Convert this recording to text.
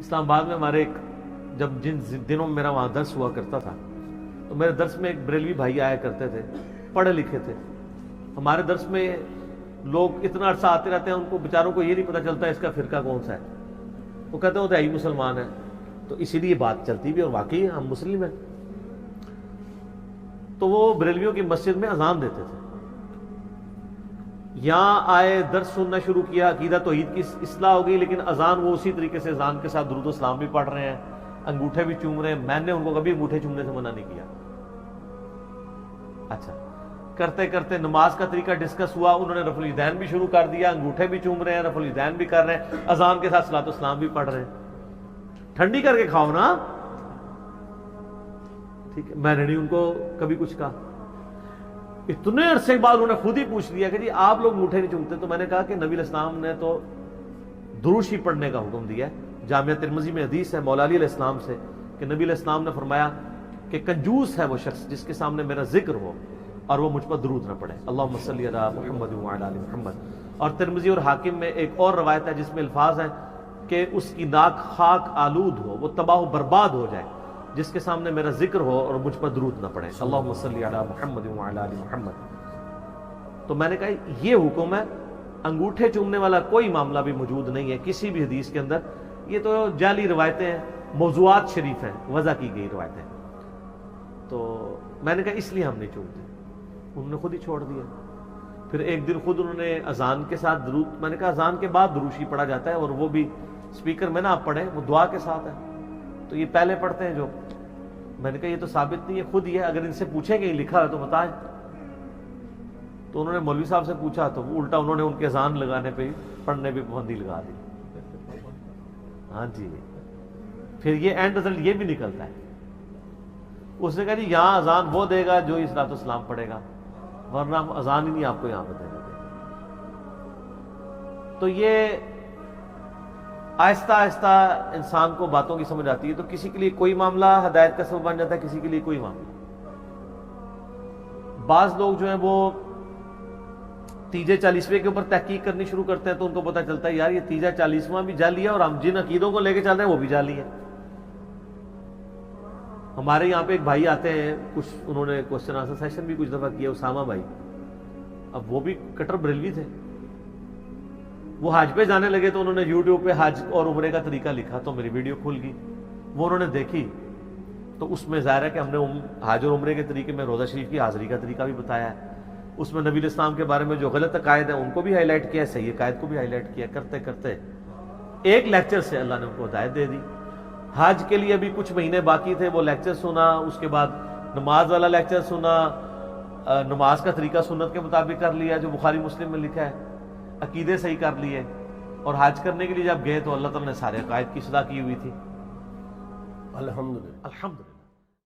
اسلام آباد میں ہمارے جب جن دنوں میں میرا وہاں درس ہوا کرتا تھا تو میرے درس میں ایک بریلوی بھائی آیا کرتے تھے، پڑھے لکھے تھے. ہمارے درس میں لوگ اتنا عرصہ آتے رہتے ہیں، ان کو بیچاروں کو یہ نہیں پتہ چلتا اس کا فرقہ کون سا ہے. وہ کہتے ہیں وہ تو ہی مسلمان ہے. تو اسی لیے بات چلتی بھی، اور واقعی ہم مسلم ہیں. تو وہ بریلویوں کی مسجد میں اذان دیتے تھے. یہاں آئے، درس سننا شروع کیا، عقیدہ توحید کی اصلاح ہو گئی، لیکن اذان وہ اسی طریقے سے اذان کے ساتھ درود و سلام بھی پڑھ رہے ہیں، انگوٹھے بھی چوم رہے ہیں. میں نے ان کو کبھی انگوٹھے چومنے سے منع نہیں کیا. اچھا، کرتے کرتے نماز کا طریقہ ڈسکس ہوا، انہوں نے رفع الیدین بھی شروع کر دیا، انگوٹھے بھی چوم رہے ہیں، رفع الیدین بھی کر رہے ہیں، اذان کے ساتھ صلاۃ و سلام بھی پڑھ رہے ہیں. ٹھنڈی کر کے کھاؤ نا. ٹھیک ہے، میں نے نہیں ان کو کبھی کچھ کہا. اتنے عرصے کے بعد انہوں نے خود ہی پوچھ لیا کہ جی آپ لوگ انگوٹھے نہیں چومتے. تو میں نے کہا کہ نبی علیہ السلام نے تو درود شریف پڑھنے کا حکم دیا ہے. جامعہ ترمذی میں حدیث ہے مولا علی علیہ السلام سے کہ نبی علیہ السلام نے فرمایا کہ کنجوس ہے وہ شخص جس کے سامنے میرا ذکر ہو اور وہ مجھ پر درود نہ پڑھے. اللہم صلی علی محمد وعلی آل محمد. اور ترمذی اور حاکم میں ایک اور روایت ہے جس میں الفاظ ہیں کہ اس کی ناک خاک آلود ہو، وہ تباہ و برباد ہو جائے جس کے سامنے میرا ذکر ہو اور مجھ پر درود نہ پڑھے. اللہم صلی علی محمد وعلی آل محمد. تو میں نے کہا یہ حکم ہے، انگوٹھے چومنے والا کوئی معاملہ بھی موجود نہیں ہے کسی بھی حدیث کے اندر. یہ تو جعلی روایتیں ہیں، موضوعات شریف ہیں، وضع کی گئی روایتیں. تو میں نے کہا اس لیے ہم نہیں چومتے. انہوں نے خود ہی چھوڑ دیا. پھر ایک دن خود انہوں نے اذان کے ساتھ درود، میں نے کہا اذان کے بعد درود شریف پڑھا جاتا ہے اور وہ بھی اسپیکر میں نا آپ پڑھیں، وہ دعا کے ساتھ ہے. تو یہ پہلے پڑھتے ہیں جو. میں نے کہا یہ تو ثابت نہیں ہے، خود ہی ہے، اگر ان سے پوچھیں کہ یہ لکھا ہے تو بتائیں. تو انہوں نے مولوی صاحب سے پوچھا تو الٹا انہوں نے ان کے اذان لگانے پہ پڑھنے پہ پابندی لگا دی. ہاں جی. پھر یہ اینڈ رزلٹ یہ بھی نکلتا ہے. اس نے کہا جی یہاں اذان وہ دے گا جو صلاۃ و سلام پڑھے گا، ورنہ ہم اذان ہی نہیں آپ کو یہاں پہ دے گا. تو یہ آہستہ آہستہ انسان کو باتوں کی سمجھ آتی ہے. تو کسی کے لیے کوئی معاملہ ہدایت کا سبب بن جاتا ہے، کسی کے لیے کوئی معاملہ. بعض لوگ جو ہیں وہ تیجے 40ویں کے اوپر تحقیق کرنی شروع کرتے ہیں تو ان کو پتہ چلتا ہے یار یہ تیجا 40واں بھی جعلی ہے اور ہم جن عقیدوں کو لے کے چل رہے ہیں وہ بھی جعلی ہے. ہمارے یہاں پہ ایک بھائی آتے ہیں، کچھ انہوں نے کوسچن آنسر سیشن بھی کچھ دفعہ کیا، اسامہ بھائی. اب وہ بھی کٹر بریلوی تھے. وہ حج پہ جانے لگے تو انہوں نے یوٹیوب پہ حج اور عمرے کا طریقہ لکھا تو میری ویڈیو کھل گئی. وہ انہوں نے دیکھی تو اس میں ظاہر ہے کہ ہم نے حج اور عمرے کے طریقے میں روزہ شریف کی حاضری کا طریقہ بھی بتایا ہے. اس میں نبی الاسلام کے بارے میں جو غلط عقائد ہیں ان کو بھی ہائی لائٹ کیا ہے، صحیح عقائد کو بھی ہائی لائٹ کیا. کرتے کرتے ایک لیکچر سے اللہ نے ان کو ہدایت دے دی. حج کے لیے ابھی کچھ مہینے باقی تھے، وہ لیکچر سنا، اس کے بعد نماز والا لیکچر سنا، نماز کا طریقہ سنت کے مطابق کر لیا جو بخاری مسلم میں لکھا ہے، عقیدے صحیح کر لیے. اور حج کرنے کے لیے جب گئے تو اللہ تعالیٰ نے سارے عقائد کی اصلاح کی ہوئی تھی. الحمدللہ.